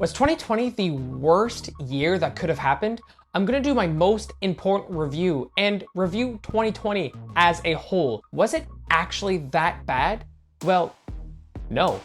Was 2020 the worst year that could have happened? I'm gonna do my most important review and review 2020 as a whole. Was it actually that bad? Well, no,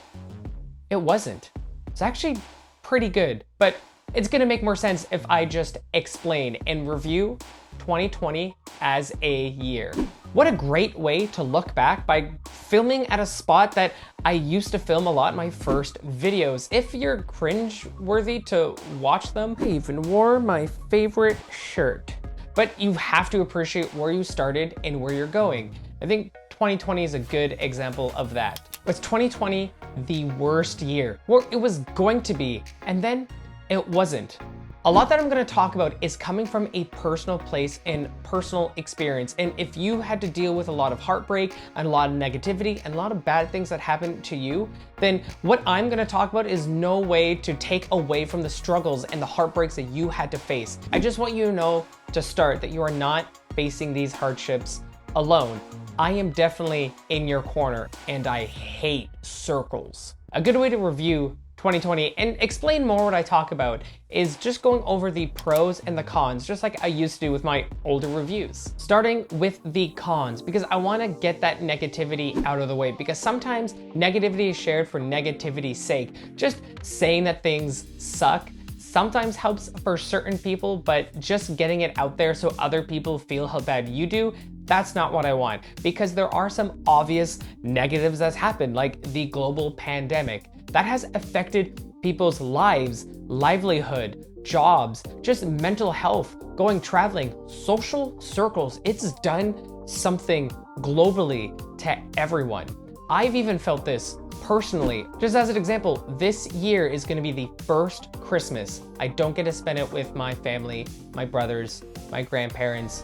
it wasn't. It's actually pretty good, but it's gonna make more sense if I just explain and review 2020 as a year. What a great way to look back by filming at a spot that I used to film a lot in my first videos. If you're cringe-worthy to watch them, I even wore my favorite shirt. But you have to appreciate where you started and where you're going. I think 2020 is a good example of that. Was 2020 the worst year? Well, it was going to be, and then it wasn't. A lot that I'm gonna talk about is coming from a personal place and personal experience. And if you had to deal with a lot of heartbreak and a lot of negativity and a lot of bad things that happened to you, then what I'm gonna talk about is no way to take away from the struggles and the heartbreaks that you had to face. I just want you to know to start that you are not facing these hardships alone. I am definitely in your corner and I hate circles. A good way to review 2020 and explain more what I talk about is just going over the pros and the cons, just like I used to do with my older reviews. Starting with the cons, because I want to get that negativity out of the way, because sometimes negativity is shared for negativity's sake. Just saying that things suck sometimes helps for certain people, but just getting it out there so other people feel how bad you do, that's not what I want, because there are some obvious negatives that's happened, like the global pandemic. That has affected people's lives, livelihood, jobs, just mental health, going traveling, social circles. It's done something globally to everyone. I've even felt this personally. Just as an example, this year is gonna be the first Christmas I don't get to spend it with my family, my brothers, my grandparents.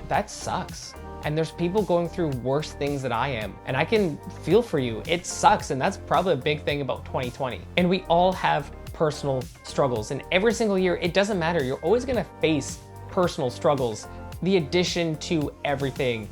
That sucks. And there's people going through worse things than I am. And I can feel for you. It sucks. And that's probably a big thing about 2020. And we all have personal struggles. And every single year, it doesn't matter. You're always gonna face personal struggles. The addition to everything,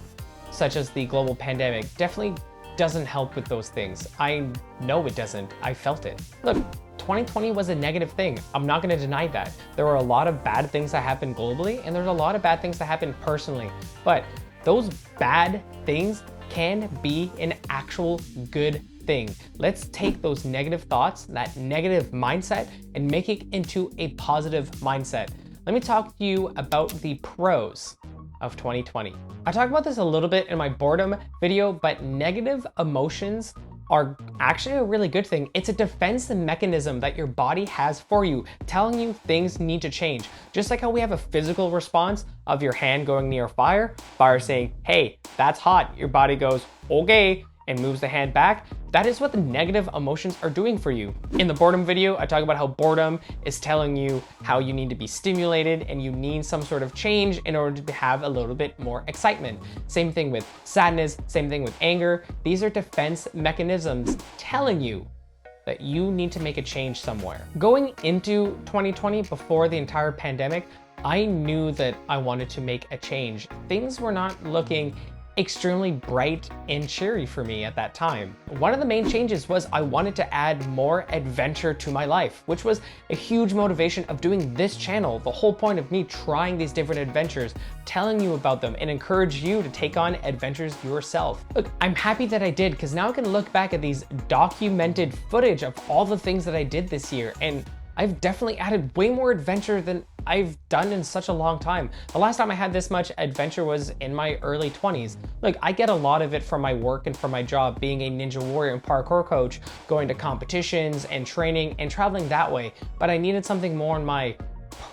such as the global pandemic, definitely doesn't help with those things. I know it doesn't. I felt it. Look, 2020 was a negative thing. I'm not gonna deny that. There were a lot of bad things that happened globally, and there's a lot of bad things that happened personally. But those bad things can be an actual good thing. Let's take those negative thoughts, that negative mindset, and make it into a positive mindset. Let me talk to you about the pros of 2020. I talked about this a little bit in my boredom video, but negative emotions are actually a really good thing. It's a defense mechanism that your body has for you, telling you things need to change. Just like how we have a physical response of your hand going near fire saying, hey, that's hot. Your body goes, okay, and moves the hand back. That is what the negative emotions are doing for you. In the boredom video, I talk about how boredom is telling you how you need to be stimulated and you need some sort of change in order to have a little bit more excitement. Same thing with sadness, same thing with anger. These are defense mechanisms telling you that you need to make a change somewhere. Going into 2020, before the entire pandemic, I knew that I wanted to make a change. Things were not looking extremely bright and cheery for me at that time. One of the main changes was I wanted to add more adventure to my life, which was a huge motivation of doing this channel. The whole point of me trying these different adventures, telling you about them, and encourage you to take on adventures yourself. Look, I'm happy that I did, because now I can look back at these documented footage of all the things that I did this year, and I've definitely added way more adventure than I've done in such a long time. The last time I had this much adventure was in my early 20s. Look, I get a lot of it from my work and from my job, being a ninja warrior and parkour coach, going to competitions and training and traveling that way. But I needed something more in my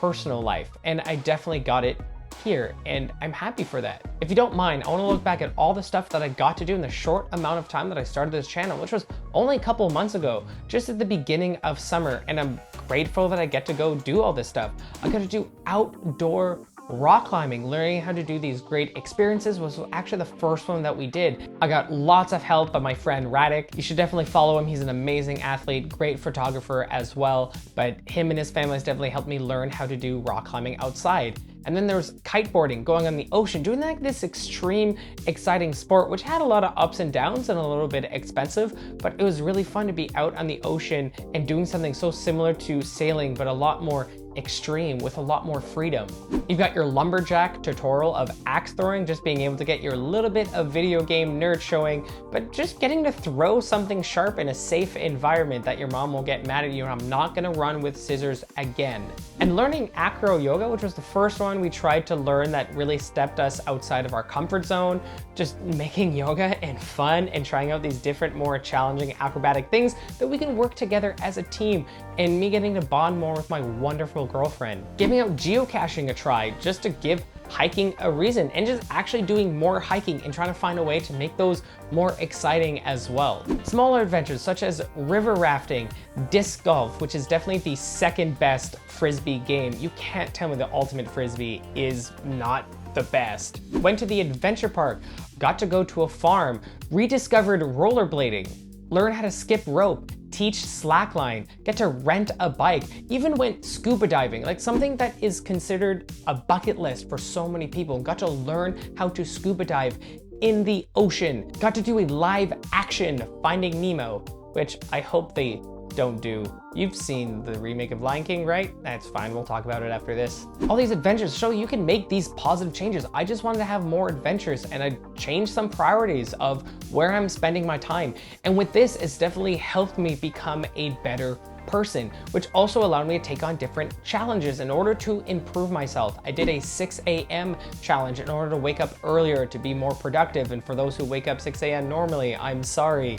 personal life, and I definitely got it here, and I'm happy for that. If you don't mind, I want to look back at all the stuff that I got to do in the short amount of time that I started this channel, which was only a couple of months ago, just at the beginning of summer, and I'm grateful that I get to go do all this stuff. I got to do outdoor rock climbing. Learning how to do these great experiences was actually the first one that we did. I got lots of help by my friend Radek. You should definitely follow him. He's an amazing athlete, great photographer as well, but him and his family has definitely helped me learn how to do rock climbing outside. And then there was kiteboarding, going on the ocean, doing like this extreme, exciting sport, which had a lot of ups and downs and a little bit expensive, but it was really fun to be out on the ocean and doing something so similar to sailing, but a lot more extreme with a lot more freedom. You've got your lumberjack tutorial of axe throwing, just being able to get your little bit of video game nerd showing, but just getting to throw something sharp in a safe environment that your mom won't get mad at you and I'm not gonna run with scissors again. And learning acro yoga, which was the first one we tried to learn that really stepped us outside of our comfort zone, just making yoga and fun and trying out these different, more challenging acrobatic things that we can work together as a team, and me getting to bond more with my wonderful girlfriend. Giving out geocaching a try just to give hiking a reason, and just actually doing more hiking and trying to find a way to make those more exciting as well. Smaller adventures such as river rafting, disc golf, which is definitely the second best Frisbee game. You can't tell me the ultimate Frisbee is not the best. Went to the adventure park, got to go to a farm, rediscovered rollerblading, learn how to skip rope, teach slackline, get to rent a bike, even went scuba diving, like something that is considered a bucket list for so many people. Got to learn how to scuba dive in the ocean. Got to do a live action Finding Nemo, which I hope they don't do. You've seen the remake of Lion King, right? That's fine, we'll talk about it after this. All these adventures show you can make these positive changes. I just wanted to have more adventures, and I changed some priorities of where I'm spending my time. And with this, it's definitely helped me become a better person, which also allowed me to take on different challenges in order to improve myself. I did a 6 a.m. challenge in order to wake up earlier to be more productive. And for those who wake up 6 a.m. normally, I'm sorry.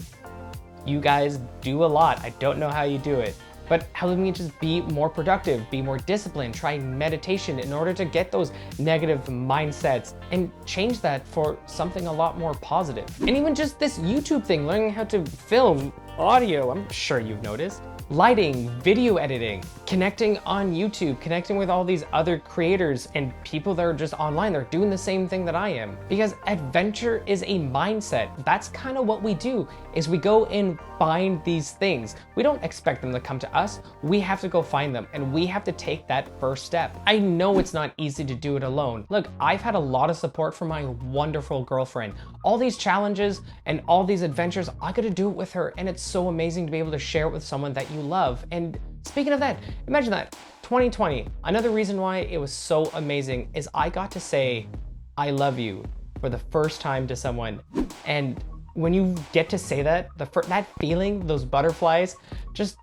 You guys do a lot. I don't know how you do it, but helping me just be more productive, be more disciplined, try meditation in order to get those negative mindsets and change that for something a lot more positive. And even just this YouTube thing, learning how to film audio, I'm sure you've noticed. Lighting, video editing, connecting on YouTube, connecting with all these other creators and people that are just online. They're doing the same thing that I am. Because adventure is a mindset. That's kind of what we do, is we go and find these things. We don't expect them to come to us. We have to go find them, and we have to take that first step. I know it's not easy to do it alone. Look, I've had a lot of support from my wonderful girlfriend. All these challenges and all these adventures, I got to do it with her, and it's so amazing to be able to share it with someone that you love. And speaking of that, imagine that, 2020, another reason why it was so amazing is I got to say, I love you for the first time to someone. And when you get to say that, that feeling, those butterflies, just,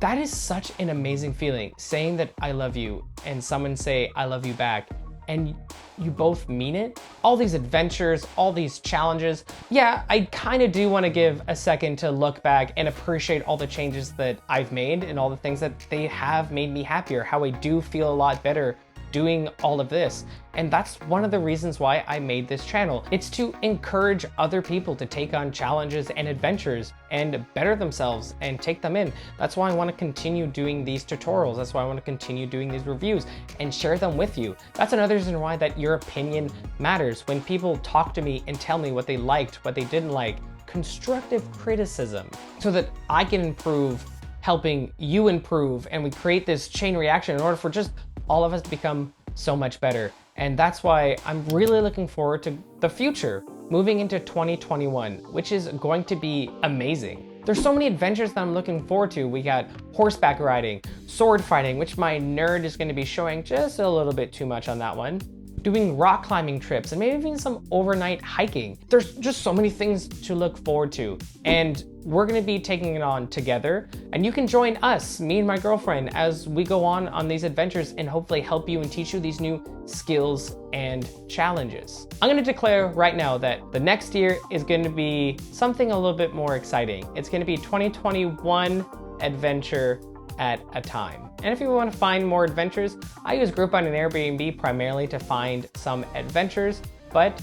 that is such an amazing feeling. Saying that I love you and someone say, I love you back, and you both mean it. All these adventures, all these challenges. Yeah, I kind of do want to give a second to look back and appreciate all the changes that I've made and all the things that they have made me happier, how I do feel a lot better doing all of this. And that's one of the reasons why I made this channel. It's to encourage other people to take on challenges and adventures and better themselves and take them in. That's why I want to continue doing these tutorials. That's why I want to continue doing these reviews and share them with you. That's another reason why that your opinion matters. When people talk to me and tell me what they liked, what they didn't like, constructive criticism, so that I can improve, helping you improve, and we create this chain reaction in order for just all of us become so much better. And that's why I'm really looking forward to the future, moving into 2021, which is going to be amazing. There's so many adventures that I'm looking forward to. We got horseback riding, sword fighting, which my nerd is going to be showing just a little bit too much on that one. Doing rock climbing trips and maybe even some overnight hiking. There's just so many things to look forward to, and we're gonna be taking it on together, and you can join us, me and my girlfriend, as we go on these adventures and hopefully help you and teach you these new skills and challenges. I'm gonna declare right now that the next year is gonna be something a little bit more exciting. It's gonna be 2021 adventure at a time. And if you want to find more adventures, I use Groupon and Airbnb primarily to find some adventures, but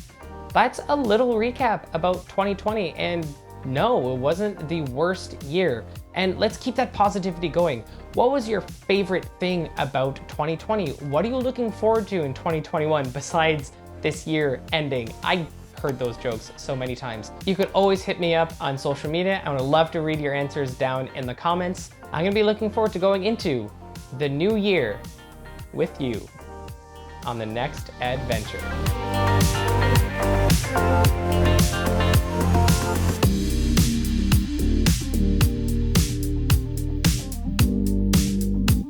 that's a little recap about 2020. And no, it wasn't the worst year. And let's keep that positivity going. What was your favorite thing about 2020? What are you looking forward to in 2021 besides this year ending? I heard those jokes so many times. You could always hit me up on social media. I would love to read your answers down in the comments. I'm gonna be looking forward to going into the new year with you. on the next adventure.